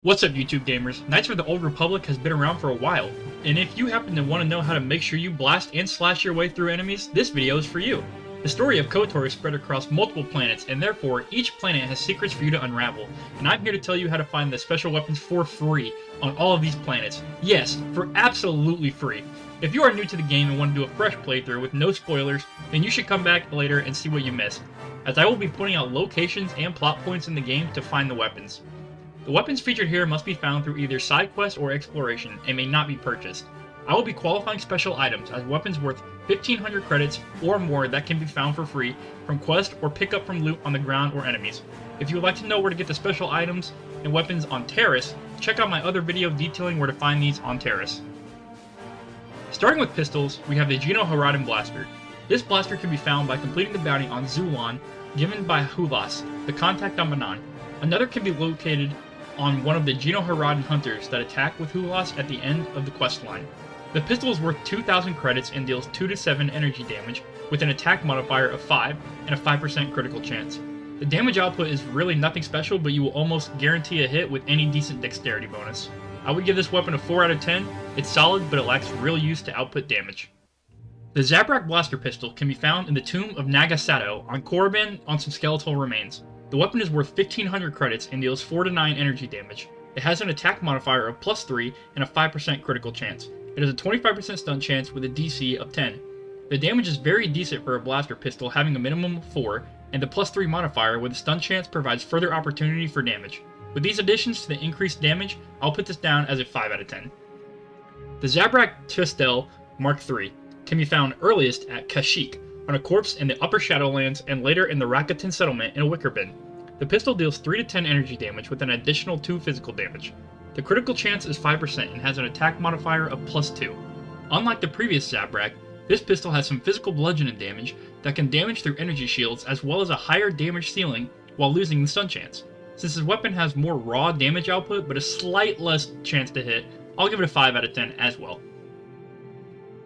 What's up, YouTube gamers? Knights of the Old Republic has been around for a while, and if you happen to want to know how to make sure you blast and slash your way through enemies, this video is for you. The story of KOTOR is spread across multiple planets, and therefore each planet has secrets for you to unravel, and I'm here to tell you how to find the special weapons for free on all of these planets. Yes, for absolutely free. If you are new to the game and want to do a fresh playthrough with no spoilers, then you should come back later and see what you missed, as I will be pointing out locations and plot points in the game to find the weapons. The weapons featured here must be found through either side quest or exploration, and may not be purchased. I will be qualifying special items as weapons worth 1500 credits or more that can be found for free from quest or pick up from loot on the ground or enemies. If you would like to know where to get the special items and weapons on Terrace, check out my other video detailing where to find these on Terrace. Starting with pistols, we have the Geno Haradan Blaster. This blaster can be found by completing the bounty on Zulon given by Hulas, the contact on Manan. Another can be located on one of the Geno Haradan hunters that attack with Hulas at the end of the quest line. The pistol is worth 2000 credits and deals 2 to 7 energy damage with an attack modifier of 5 and a 5% critical chance. The damage output is really nothing special, but you will almost guarantee a hit with any decent dexterity bonus. I would give this weapon a 4 out of 10. It's solid, but it lacks real use to output damage. The Zabrak Blaster Pistol can be found in the Tomb of Nagasato on Korriban on some skeletal remains. The weapon is worth 1500 credits and deals 4 to 9 energy damage. It has an attack modifier of +3 and a 5% critical chance. It has a 25% stun chance with a DC of 10. The damage is very decent for a blaster pistol, having a minimum of 4, and the +3 modifier with a stun chance provides further opportunity for damage. With these additions to the increased damage, I'll put this down as a 5 out of 10. The Zabrak Twistel Mark III can be found earliest at Kashyyyk, on a corpse in the Upper Shadowlands, and later in the Rakuten settlement in a wicker bin. The pistol deals 3 to 10 energy damage with an additional 2 physical damage. The critical chance is 5% and has an attack modifier of +2. Unlike the previous Zabrak, this pistol has some physical bludgeoning damage that can damage through energy shields, as well as a higher damage ceiling while losing the stun chance. Since this weapon has more raw damage output but a slight less chance to hit, I'll give it a 5 out of 10 as well.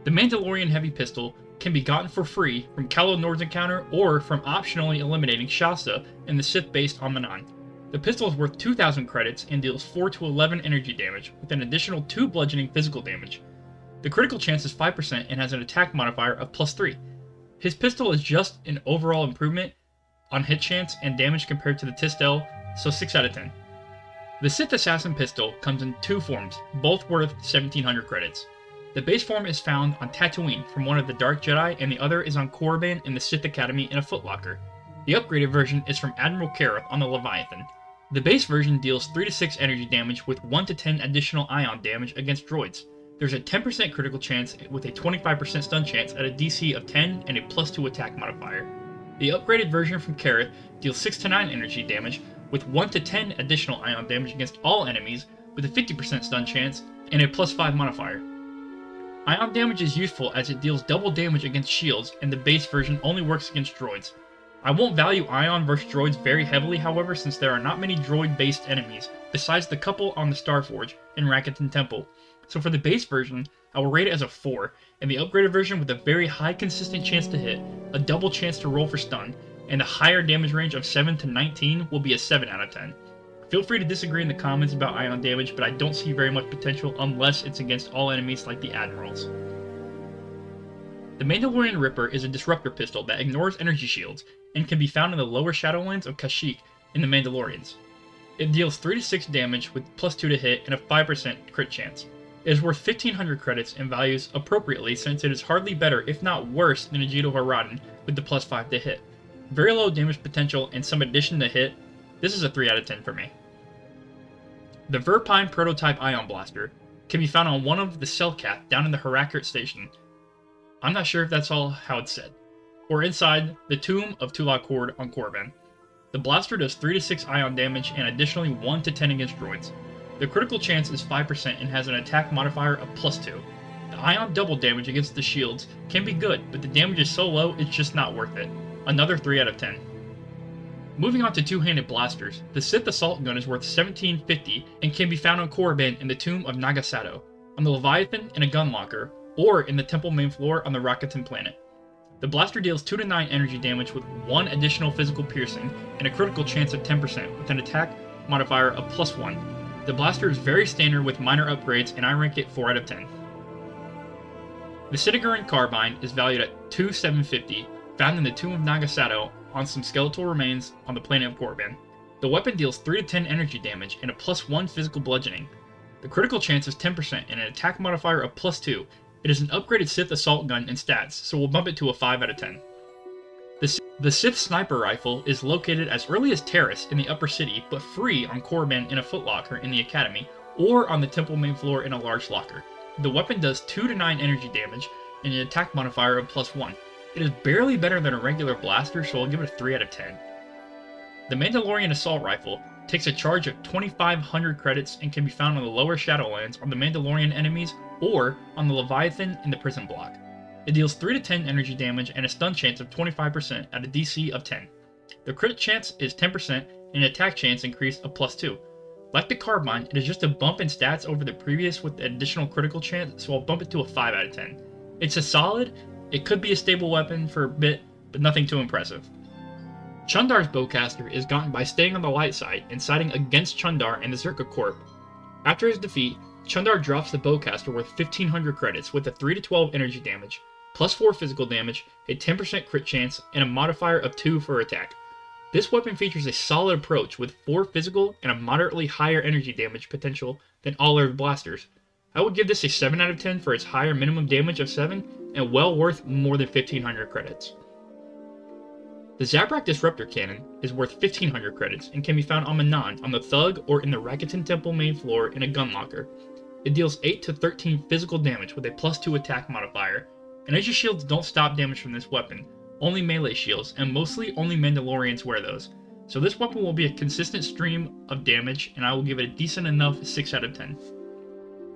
The Mandalorian Heavy Pistol can be gotten for free from Calo Nord's encounter or from optionally eliminating Shasta in the Sith based on Manan. The pistol is worth 2000 credits and deals 4 to 11 energy damage with an additional 2 bludgeoning physical damage. The critical chance is 5% and has an attack modifier of +3. His pistol is just an overall improvement on hit chance and damage compared to the Twistel, so 6 out of 10. The Sith Assassin Pistol comes in 2 forms, both worth 1700 credits. The base form is found on Tatooine from one of the Dark Jedi, and the other is on Korriban in the Sith Academy in a footlocker. The upgraded version is from Admiral Carth on the Leviathan. The base version deals 3 to 6 energy damage with 1 to 10 additional ion damage against droids. There's a 10% critical chance with a 25% stun chance at a DC of 10 and a +2 attack modifier. The upgraded version from Carth deals 6 to 9 energy damage with 1 to 10 additional ion damage against all enemies with a 50% stun chance and a +5 modifier. Ion damage is useful as it deals double damage against shields, and the base version only works against droids. I won't value Ion versus droids very heavily, however, since there are not many droid-based enemies, besides the couple on the Starforge and Rakuten Temple. So for the base version, I will rate it as a 4, and the upgraded version with a very high consistent chance to hit, a double chance to roll for stun, and a higher damage range of 7 to 19 will be a 7 out of 10. Feel free to disagree in the comments about ion damage, but I don't see very much potential unless it's against all enemies like the Admirals. The Mandalorian Ripper is a disruptor pistol that ignores energy shields and can be found in the lower Shadowlands of Kashyyyk in the Mandalorians. It deals 3 to 6 damage with +2 to hit and a 5% crit chance. It is worth 1500 credits and values appropriately, since it is hardly better, if not worse, than a Geno Haradan with the +5 to hit. Very low damage potential and some addition to hit. This is a 3 out of 10 for me. The Verpine Prototype Ion Blaster can be found on one of the Selkath down in the Harakert station. I'm not sure if that's all how it's said. Or inside the Tomb of Tulak Hord on Korriban. The blaster does 3 to 6 ion damage and additionally 1 to 10 against droids. The critical chance is 5% and has an attack modifier of +2. The ion double damage against the shields can be good, but the damage is so low it's just not worth it. Another 3 out of 10. Moving on to two-handed blasters, the Sith Assault Gun is worth 1750 and can be found on Korriban in the Tomb of Nagasato, on the Leviathan in a gun locker, or in the temple main floor on the Rakuten planet. The blaster deals 2 to 9 energy damage with 1 additional physical piercing and a critical chance of 10% with an attack modifier of +1. The blaster is very standard with minor upgrades, and I rank it 4 out of 10. The Citigaran Carbine is valued at 2,750, found in the Tomb of Nagasato on some skeletal remains on the planet of Korriban. The weapon deals 3 to 10 energy damage and a +1 physical bludgeoning. The critical chance is 10% and an attack modifier of +2. It is an upgraded Sith assault gun in stats, so we'll bump it to a 5 out of 10. The Sith Sniper Rifle is located as early as Terrace in the Upper City, but free on Korriban in a footlocker in the Academy, or on the Temple main floor in a large locker. The weapon does 2 to 9 energy damage and an attack modifier of +1. It is barely better than a regular blaster, so I'll give it a 3 out of 10. The Mandalorian Assault Rifle takes a charge of 2,500 credits and can be found on the lower Shadowlands on the Mandalorian enemies or on the Leviathan in the prison block. It deals 3 to 10 energy damage and a stun chance of 25% at a DC of 10. The crit chance is 10% and attack chance increase of +2. Like the Carbine, it is just a bump in stats over the previous with the additional critical chance, so I'll bump it to a 5 out of 10. It's a solid, it could be a stable weapon for a bit, but nothing too impressive. Chundar's Bowcaster is gotten by staying on the light side and siding against Chundar and the Zerka Corp. After his defeat, Chundar drops the Bowcaster worth 1,500 credits with a 3 to 12 energy damage, +4 physical damage, a 10% crit chance, and a modifier of 2 for attack. This weapon features a solid approach with 4 physical and a moderately higher energy damage potential than all other blasters. I would give this a 7 out of 10 for its higher minimum damage of 7 and well worth more than 1,500 credits. The Zabrak Disruptor Cannon is worth 1,500 credits and can be found on Manan on the Thug or in the Rakuten Temple main floor in a gun locker. It deals 8 to 13 physical damage with a +2 attack modifier. Energy shields don't stop damage from this weapon, only melee shields, and mostly only Mandalorians wear those. So this weapon will be a consistent stream of damage, and I will give it a decent enough 6 out of 10.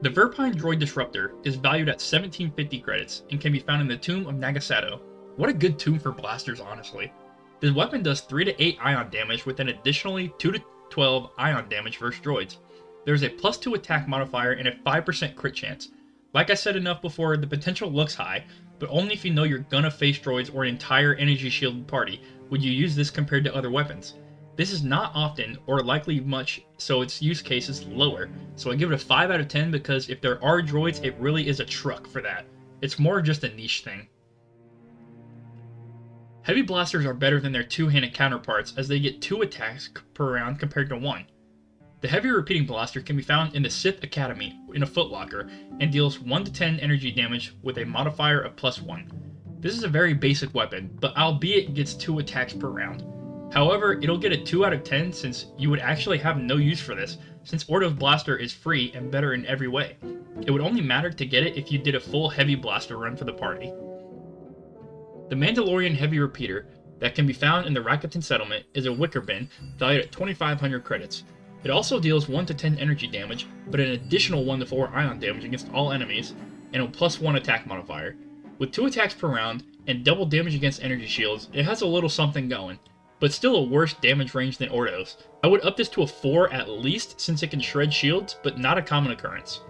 The Verpine Droid Disruptor is valued at 1,750 credits and can be found in the Tomb of Nagasato. What a good tomb for blasters, honestly. This weapon does 3 to 8 ion damage with an additionally 2 to 12 ion damage versus droids. There is a +2 attack modifier and a 5% crit chance. Like I said enough before, the potential looks high, but only if you know you're gonna face droids or an entire energy shielded party would you use this compared to other weapons. This is not often, or likely much, so its use case is lower, so I give it a 5 out of 10 because if there are droids, it really is a truck for that. It's more just a niche thing. Heavy blasters are better than their two-handed counterparts as they get 2 attacks per round compared to 1. The heavy repeating blaster can be found in the Sith Academy in a footlocker and deals 1 to 10 energy damage with a modifier of +1. This is a very basic weapon, but albeit it gets 2 attacks per round. However, it'll get a 2 out of 10 since you would actually have no use for this, since Ordo's blaster is free and better in every way. It would only matter to get it if you did a full heavy blaster run for the party. The Mandalorian Heavy Repeater that can be found in the Rakuten settlement is a wicker bin valued at 2,500 credits. It also deals 1 to 10 energy damage, but an additional 1 to 4 ion damage against all enemies, and a +1 attack modifier. With 2 attacks per round, and double damage against energy shields, it has a little something going, but still a worse damage range than Ordo's. I would up this to a 4 at least since it can shred shields, but not a common occurrence.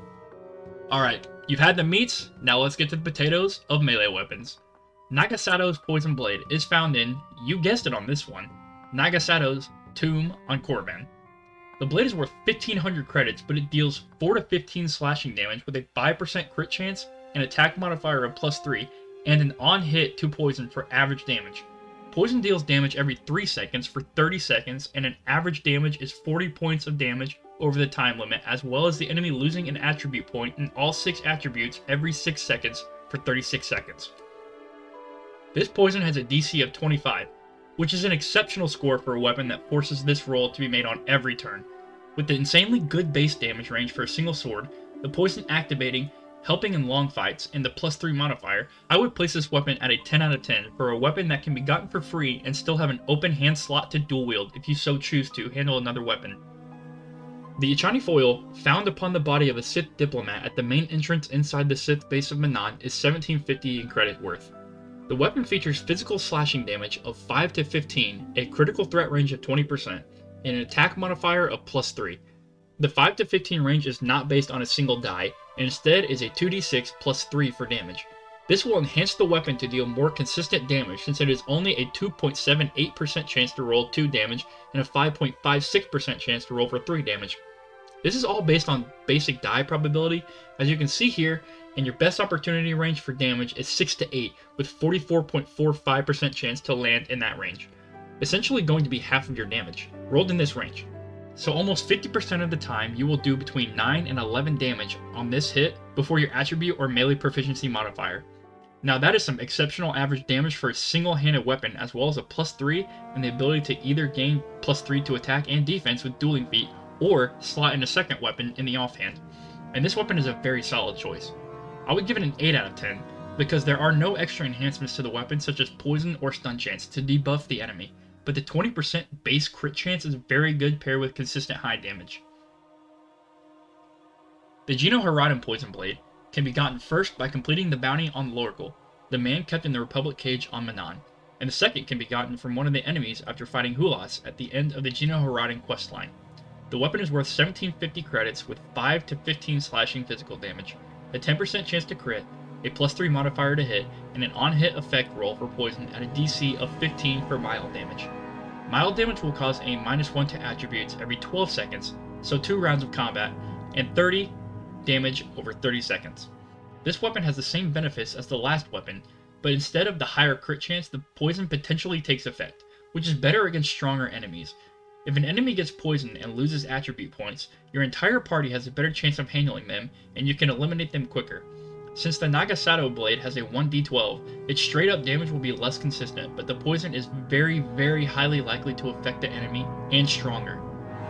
Alright, you've had the meats, now let's get to the potatoes of melee weapons. Nagasato's Poison Blade is found in, you guessed it on this one, Nagasato's Tomb on Korriban. The blade is worth 1,500 credits, but it deals 4 to 15 slashing damage with a 5% crit chance, an attack modifier of +3, and an on-hit 2 poison for average damage. Poison deals damage every 3 seconds for 30 seconds, and an average damage is 40 points of damage over the time limit, as well as the enemy losing an attribute point in all 6 attributes every 6 seconds for 36 seconds. This poison has a DC of 25, which is an exceptional score for a weapon that forces this roll to be made on every turn. With the insanely good base damage range for a single sword, the poison activating, helping in long fights, and the +3 modifier, I would place this weapon at a 10 out of 10 for a weapon that can be gotten for free and still have an open hand slot to dual wield if you so choose to handle another weapon. The Ichani foil, found upon the body of a Sith diplomat at the main entrance inside the Sith base of Manan, is 1,750 in credit worth. The weapon features physical slashing damage of 5 to 15, a critical threat range of 20%, and an attack modifier of +3. The 5 to 15 range is not based on a single die, and instead is a 2d6 +3 for damage. This will enhance the weapon to deal more consistent damage since it is only a 2.78% chance to roll 2 damage and a 5.56% chance to roll for 3 damage. This is all based on basic die probability. As you can see here, and your best opportunity range for damage is 6 to 8, with 44.45% chance to land in that range. Essentially going to be half of your damage, rolled in this range. So almost 50% of the time, you will do between 9 and 11 damage on this hit before your attribute or melee proficiency modifier. Now that is some exceptional average damage for a single-handed weapon, as well as a +3 and the ability to either gain +3 to attack and defense with dueling feat, or slot in a second weapon in the offhand. And this weapon is a very solid choice. I would give it an 8 out of 10, because there are no extra enhancements to the weapon such as poison or stun chance to debuff the enemy, but the 20% base crit chance is very good paired with consistent high damage. The Geno Haradan Poison Blade can be gotten first by completing the bounty on Lorgal, the man kept in the Republic cage on Manan, and the second can be gotten from one of the enemies after fighting Hulas at the end of the Geno Haradan questline. The weapon is worth 1750 credits with 5 to 15 slashing physical damage, a 10% chance to crit, a +3 modifier to hit, and an on-hit effect roll for poison at a DC of 15 for mild damage. Mild damage will cause a -1 to attributes every 12 seconds, so 2 rounds of combat, and 30 damage over 30 seconds. This weapon has the same benefits as the last weapon, but instead of the higher crit chance, the poison potentially takes effect, which is better against stronger enemies. If an enemy gets poisoned and loses attribute points, your entire party has a better chance of handling them, and you can eliminate them quicker. Since the Nagasato blade has a 1d12, its straight up damage will be less consistent, but the poison is very highly likely to affect the enemy, and stronger.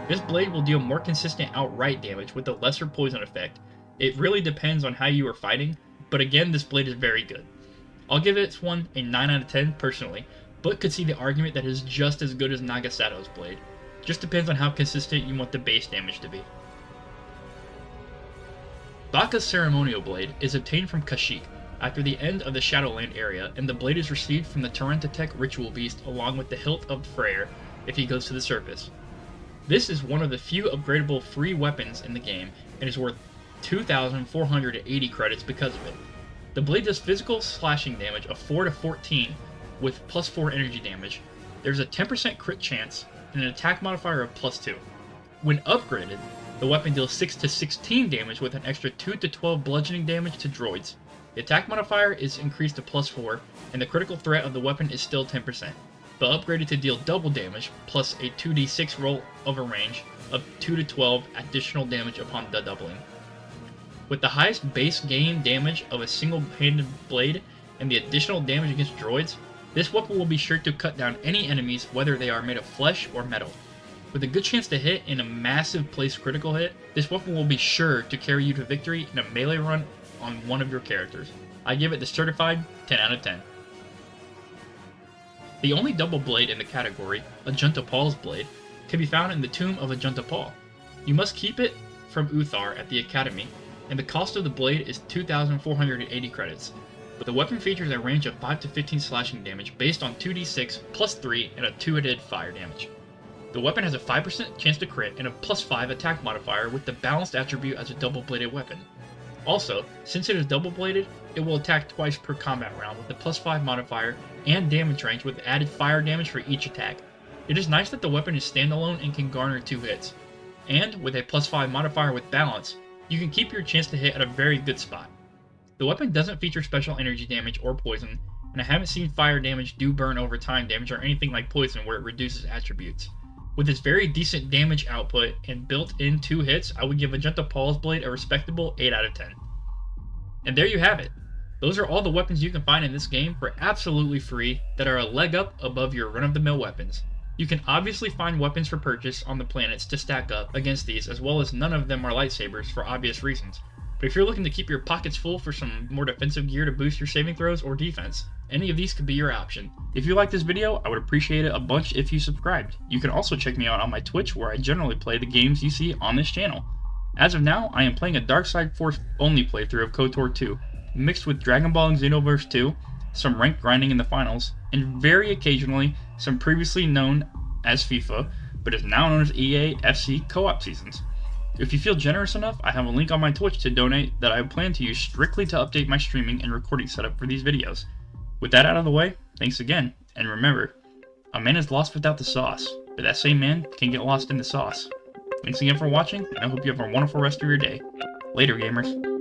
This blade will deal more consistent outright damage with a lesser poison effect. It really depends on how you are fighting, but again, this blade is very good. I'll give this one a 9 out of 10 personally, but could see the argument that it is just as good as Nagasato's blade. Just depends on how consistent you want the base damage to be. Baka's Ceremonial Blade is obtained from Kashyyyk after the end of the Shadowland area, and the blade is received from the Tarantatek Ritual Beast along with the hilt of Freyr if he goes to the surface. This is one of the few upgradable free weapons in the game, and is worth 2,480 credits because of it. The blade does physical slashing damage of 4 to 14 with +4 energy damage. There's a 10% crit chance and an attack modifier of +2. When upgraded, the weapon deals 6 to 16 damage with an extra 2 to 12 bludgeoning damage to droids. The attack modifier is increased to +4, and the critical threat of the weapon is still 10%, but upgraded to deal double damage plus a 2d6 roll of a range of 2 to 12 additional damage upon the doubling. With the highest base gain damage of a single-handed blade and the additional damage against droids, this weapon will be sure to cut down any enemies whether they are made of flesh or metal. With a good chance to hit in a massive place critical hit, this weapon will be sure to carry you to victory in a melee run on one of your characters. I give it the certified 10 out of 10. The only double blade in the category, Ajunta Paul's blade, can be found in the Tomb of Ajunta Paul. You must keep it from Uthar at the Academy, and the cost of the blade is 2,480 credits. But the weapon features a range of 5 to 15 slashing damage based on 2d6 +3 and a 2-hit fire damage. The weapon has a 5% chance to crit and a +5 attack modifier with the balanced attribute as a double-bladed weapon. Also, since it is double-bladed, it will attack twice per combat round with a +5 modifier and damage range with added fire damage for each attack. It is nice that the weapon is standalone and can garner 2 hits. And with a +5 modifier with balance, you can keep your chance to hit at a very good spot. The weapon doesn't feature special energy damage or poison, and I haven't seen fire damage do burn over time damage or anything like poison where it reduces attributes. With its very decent damage output and built-in 2 hits, I would give Ajunta Paul's blade a respectable 8 out of 10. And there you have it. Those are all the weapons you can find in this game for absolutely free that are a leg up above your run-of-the-mill weapons. You can obviously find weapons for purchase on the planets to stack up against these, as well as none of them are lightsabers for obvious reasons. But if you're looking to keep your pockets full for some more defensive gear to boost your saving throws or defense, any of these could be your option. If you like this video, I would appreciate it a bunch if you subscribed. You can also check me out on my Twitch, where I generally play the games you see on this channel. As of now, I am playing a Dark Side Force only playthrough of KOTOR 2, mixed with Dragon Ball and Xenoverse 2, some ranked grinding in the finals, and very occasionally some previously known as FIFA, but is now known as EA FC co-op seasons. If you feel generous enough, I have a link on my Twitch to donate that I plan to use strictly to update my streaming and recording setup for these videos. With that out of the way, thanks again, and remember, a man is lost without the sauce, but that same man can get lost in the sauce. Thanks again for watching, and I hope you have a wonderful rest of your day. Later, gamers.